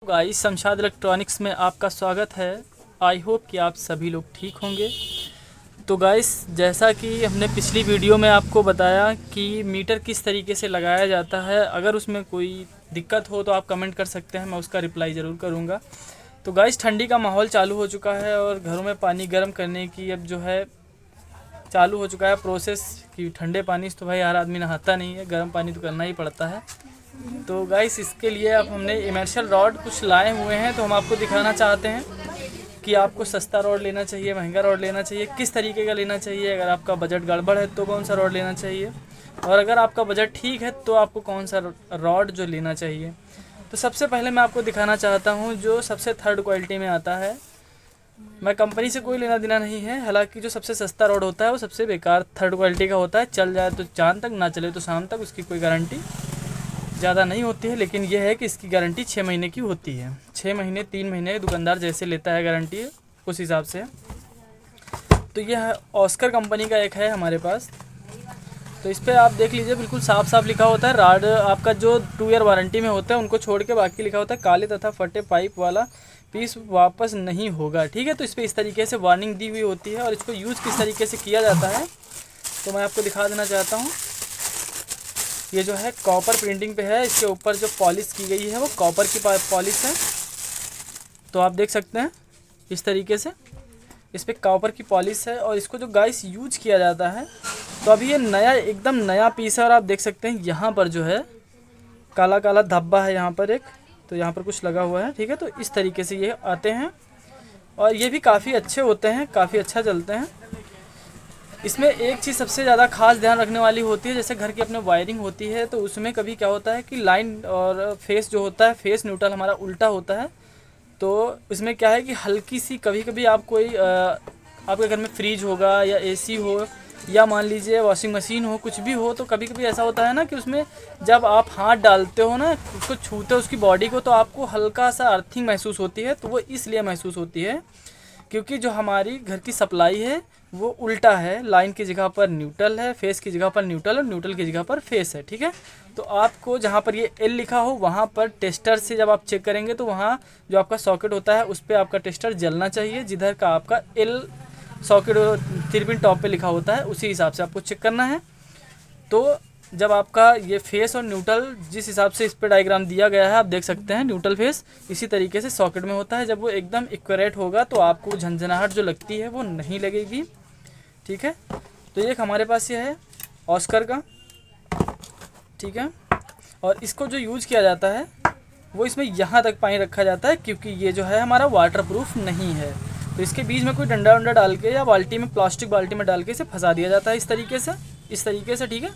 Guys, Shamshad electronics में आपका स्वागत है। आई होप कि आप सभी लोग ठीक होंगे। तो गाइस, जैसा कि हमने पिछली वीडियो में आपको बताया कि मीटर किस तरीके से लगाया जाता है, अगर उसमें कोई दिक्कत हो तो आप कमेंट कर सकते हैं, मैं उसका रिप्लाई ज़रूर करूँगा। तो गाइस, ठंडी का माहौल चालू हो चुका है और घरों में पानी गर्म करने की अब जो है चालू हो चुका है प्रोसेस कि ठंडे पानी से तो भाई हर आदमी नहाता नहीं है, गर्म पानी तो करना ही पड़ता है। तो गाइस, इसके लिए अब हमने इमर्शल रॉड कुछ लाए हुए हैं, तो हम आपको दिखाना चाहते हैं कि आपको सस्ता रॉड लेना चाहिए, महंगा रॉड लेना चाहिए, किस तरीके का लेना चाहिए। अगर आपका बजट गड़बड़ है तो कौन सा रॉड लेना चाहिए, और अगर आपका बजट ठीक है तो आपको कौन सा रॉड जो लेना चाहिए। तो सबसे पहले मैं आपको दिखाना चाहता हूँ जो सबसे थर्ड क्वालिटी में आता है। मैं कंपनी से कोई लेना देना नहीं है, हालांकि जो सबसे सस्ता रॉड होता है वो सबसे बेकार थर्ड क्वालिटी का होता है। चल जाए तो चांद तक, ना चले तो शाम तक, उसकी कोई गारंटी ज़्यादा नहीं होती है। लेकिन यह है कि इसकी गारंटी 6 महीने की होती है। 6 महीने 3 महीने दुकानदार जैसे लेता है गारंटी, उस हिसाब से। तो यह ऑस्कर कंपनी का एक है हमारे पास। तो इस पर आप देख लीजिए, बिल्कुल साफ साफ लिखा होता है। रॉड आपका जो 2 ईयर वारंटी में होता है उनको छोड़ के बाकी लिखा होता है काले तथा फटे पाइप वाला पीस वापस नहीं होगा। ठीक है, तो इस पर इस तरीके से वार्निंग दी हुई होती है। और इसको यूज़ किस तरीके से किया जाता है तो मैं आपको दिखा देना चाहता हूँ। ये जो है कॉपर प्रिंटिंग पे है, इसके ऊपर जो पॉलिश की गई है वो कॉपर की पॉलिश है। तो आप देख सकते हैं इस तरीके से इस पर कॉपर की पॉलिश है। और इसको जो गाइस यूज किया जाता है, तो अभी ये नया एकदम नया पीस है। और आप देख सकते हैं यहाँ पर जो है काला काला धब्बा है यहाँ पर एक, तो यहाँ पर कुछ लगा हुआ है। ठीक है, तो इस तरीके से ये आते हैं और ये भी काफ़ी अच्छे होते हैं, काफ़ी अच्छा चलते हैं। इसमें एक चीज़ सबसे ज़्यादा खास ध्यान रखने वाली होती है, जैसे घर की अपने वायरिंग होती है तो उसमें कभी क्या होता है कि लाइन और फेस जो होता है, फेस न्यूट्रल हमारा उल्टा होता है। तो इसमें क्या है कि हल्की सी कभी कभी आप कोई आपके घर में फ्रिज होगा या एसी हो या मान लीजिए वॉशिंग मशीन हो, कुछ भी हो, तो कभी कभी ऐसा होता है ना कि उसमें जब आप हाथ डालते हो ना, उसको छूते हो उसकी बॉडी को, तो आपको हल्का सा अर्थिंग महसूस होती है। तो वो इसलिए महसूस होती है क्योंकि जो हमारी घर की सप्लाई है वो उल्टा है। लाइन की जगह पर न्यूट्रल है, फेस की जगह पर न्यूट्रल और न्यूट्रल की जगह पर फेस है। ठीक है, तो आपको जहाँ पर ये एल लिखा हो वहाँ पर टेस्टर से जब आप चेक करेंगे तो वहाँ जो आपका सॉकेट होता है उस पर आपका टेस्टर जलना चाहिए। जिधर का आपका एल सॉकेट 3 पिन टॉप पे लिखा होता है उसी हिसाब से आपको चेक करना है। तो जब आपका ये फेस और न्यूट्रल जिस हिसाब से इस पर डायग्राम दिया गया है, आप देख सकते हैं न्यूट्रल फेस इसी तरीके से सॉकेट में होता है। जब वो एकदम एक्यूरेट होगा तो आपको झंझनाहट जो लगती है वो नहीं लगेगी। ठीक है, तो एक हमारे पास ये है ऑस्कर का। ठीक है, और इसको जो यूज़ किया जाता है वो इसमें यहाँ तक पानी रखा जाता है, क्योंकि ये जो है हमारा वाटर प्रूफ नहीं है। तो इसके बीच में कोई डंडा वंडा डाल के या बाल्टी में, प्लास्टिक बाल्टी में डाल के इसे फंसा दिया जाता है इस तरीके से। ठीक है,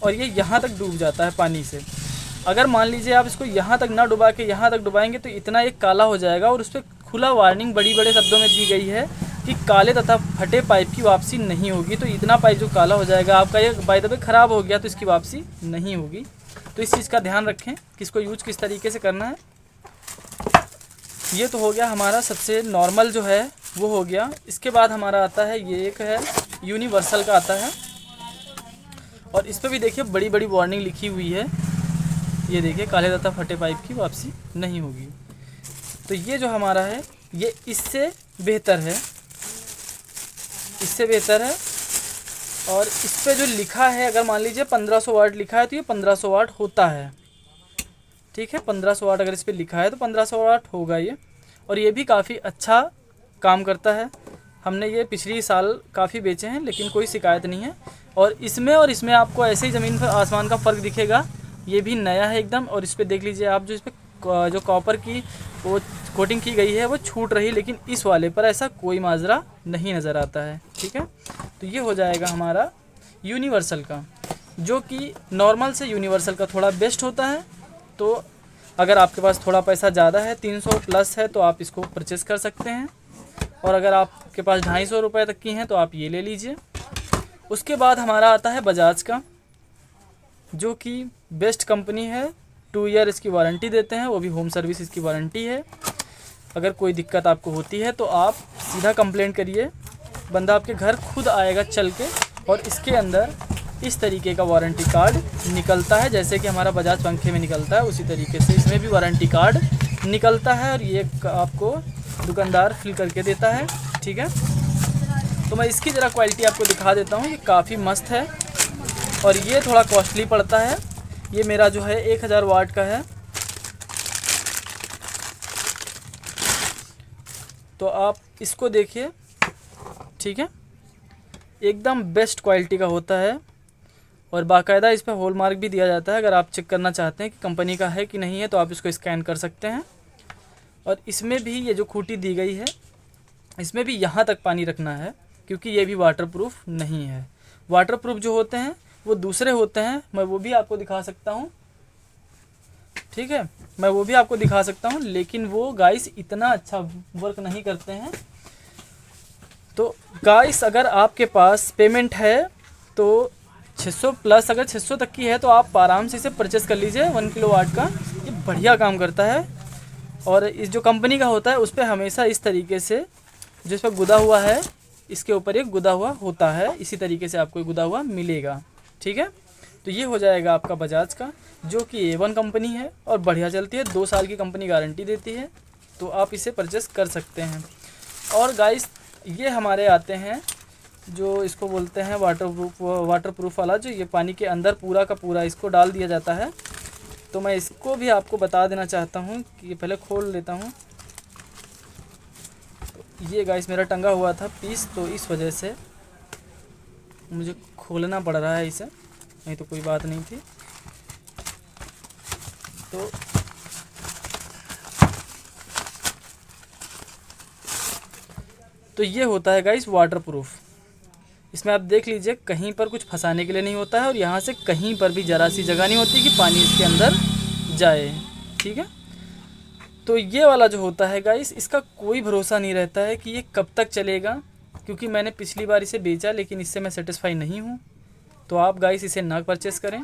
और ये यहाँ तक डूब जाता है पानी से। अगर मान लीजिए आप इसको यहाँ तक ना डुबा के यहाँ तक डुबाएंगे तो इतना एक काला हो जाएगा। और उस पर खुला वार्निंग बड़ी बड़े शब्दों में दी गई है कि काले तथा फटे पाइप की वापसी नहीं होगी। तो इतना पाइप जो काला हो जाएगा आपका, ये बाय द वे ख़राब हो गया तो इसकी वापसी नहीं होगी। तो इस चीज़ का ध्यान रखें कि इसको यूज किस तरीके से करना है। ये तो हो गया हमारा सबसे नॉर्मल जो है वो हो गया। इसके बाद हमारा आता है, ये एक है यूनिवर्सल का आता है, और इस पर भी देखिए बड़ी बड़ी वार्निंग लिखी हुई है। ये देखिए काले तथा फटे पाइप की वापसी नहीं होगी। तो ये जो हमारा है ये इससे बेहतर है, इससे बेहतर है। और इस पे जो लिखा है, अगर मान लीजिए 1500 वाट लिखा है तो ये 1500 वाट होता है। ठीक है, 1500 वाट अगर इस पे लिखा है तो 1500 वाट होगा ये। और ये भी काफ़ी अच्छा काम करता है। हमने ये पिछली साल काफ़ी बेचे हैं लेकिन कोई शिकायत नहीं है। और इसमें आपको ऐसे ही ज़मीन पर आसमान का फ़र्क दिखेगा। ये भी नया है एकदम। और इस पर देख लीजिए आप, जो इस पर जो कॉपर की वो कोटिंग की गई है वो छूट रही, लेकिन इस वाले पर ऐसा कोई माजरा नहीं नज़र आता है। ठीक है, तो ये हो जाएगा हमारा यूनिवर्सल का, जो कि नॉर्मल से यूनिवर्सल का थोड़ा बेस्ट होता है। तो अगर आपके पास थोड़ा पैसा ज़्यादा है, 300 प्लस है, तो आप इसको परचेज़ कर सकते हैं। और अगर आपके पास 250 रुपये तक की हैं तो आप ये ले लीजिए। उसके बाद हमारा आता है बजाज का, जो कि बेस्ट कंपनी है। 2 ईयर इसकी वारंटी देते हैं, वो भी होम सर्विस इसकी वारंटी है। अगर कोई दिक्कत आपको होती है तो आप सीधा कंप्लेंट करिए, बंदा आपके घर खुद आएगा चल के। और इसके अंदर इस तरीके का वारंटी कार्ड निकलता है, जैसे कि हमारा बजाज पंखे में निकलता है उसी तरीके से इसमें भी वारंटी कार्ड निकलता है और ये आपको दुकानदार फिल करके देता है। ठीक है, तो मैं इसकी ज़रा क्वालिटी आपको दिखा देता हूँ। ये काफ़ी मस्त है और ये थोड़ा कॉस्टली पड़ता है। ये मेरा जो है 1000 वाट का है। तो आप इसको देखिए, ठीक है, एकदम बेस्ट क्वालिटी का होता है और बाकायदा इस पर हॉलमार्क भी दिया जाता है। अगर आप चेक करना चाहते हैं कि कंपनी का है कि नहीं है तो आप इसको स्कैन कर सकते हैं। और इसमें भी ये जो खूंटी दी गई है, इसमें भी यहाँ तक पानी रखना है, क्योंकि ये भी वाटरप्रूफ नहीं है। वाटरप्रूफ जो होते हैं वो दूसरे होते हैं, मैं वो भी आपको दिखा सकता हूँ। ठीक है, मैं वो भी आपको दिखा सकता हूँ, लेकिन वो गाइस इतना अच्छा वर्क नहीं करते हैं। तो गाइस अगर आपके पास पेमेंट है तो 600 प्लस, अगर 600 तक की है तो आप आराम से इसे परचेस कर लीजिए। 1 किलोवाट का ये बढ़िया काम करता है। और इस जो कंपनी का होता है उस पर हमेशा इस तरीके से, जो इस पर गुदा हुआ है, इसके ऊपर एक गुदा हुआ होता है, इसी तरीके से आपको गुदा हुआ मिलेगा। ठीक है, तो ये हो जाएगा आपका बजाज का, जो कि A1 कंपनी है और बढ़िया चलती है। 2 साल की कंपनी गारंटी देती है, तो आप इसे परचेस कर सकते हैं। और गाइस ये हमारे आते हैं जो इसको बोलते हैं वाटरप्रूफ वाला, जो ये पानी के अंदर पूरा का पूरा इसको डाल दिया जाता है। तो मैं इसको भी आपको बता देना चाहता हूँ कि ये पहले खोल लेता हूँ। तो ये गाइस मेरा टंगा हुआ था पीस, तो इस वजह से मुझे खोलना पड़ रहा है इसे, नहीं तो कोई बात नहीं थी। तो ये होता है गाइस वाटरप्रूफ। इसमें आप देख लीजिए, कहीं पर कुछ फंसाने के लिए नहीं होता है और यहाँ से कहीं पर भी ज़रा सी जगह नहीं होती कि पानी इसके अंदर जाए। ठीक है, तो ये वाला जो होता है गाइस, इसका कोई भरोसा नहीं रहता है कि ये कब तक चलेगा, क्योंकि मैंने पिछली बार इसे बेचा लेकिन इससे मैं सेटिस्फाई नहीं हूँ। तो आप गाइस इसे ना परचेस करें।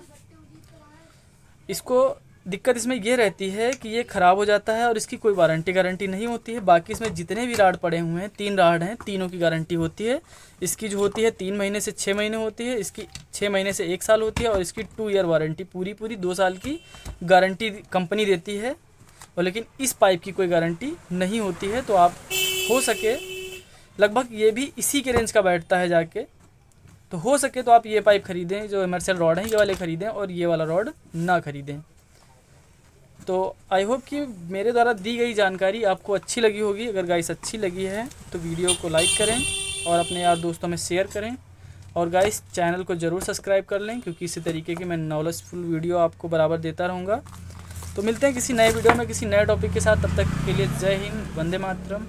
इसको दिक्कत इसमें ये रहती है कि ये ख़राब हो जाता है और इसकी कोई वारंटी गारंटी नहीं होती है। बाकी इसमें जितने भी राड पड़े हुए हैं, 3 राड हैं, तीनों की गारंटी होती है। इसकी जो होती है 3 महीने से 6 महीने होती है, इसकी 6 महीने से 1 साल होती है और इसकी 2 ईयर वारंटी, पूरी 2 साल की गारंटी कंपनी देती है। और लेकिन इस पाइप की कोई गारंटी नहीं होती है। तो आप हो सके, लगभग ये भी इसी के रेंज का बैठता है जाके, तो हो सके तो आप ये पाइप ख़रीदें, जो एमरसेल रॉड हैं ये वाले ख़रीदें और ये वाला रॉड ना ख़रीदें। तो आई होप कि मेरे द्वारा दी गई जानकारी आपको अच्छी लगी होगी। अगर गाइस अच्छी लगी है तो वीडियो को लाइक करें और अपने यार दोस्तों में शेयर करें। और गाइस चैनल को ज़रूर सब्सक्राइब कर लें, क्योंकि इसी तरीके की मैं नॉलेजफुल वीडियो आपको बराबर देता रहूँगा। तो मिलते हैं किसी नए वीडियो में किसी नए टॉपिक के साथ। तब तक के लिए जय हिंद, वंदे मातरम।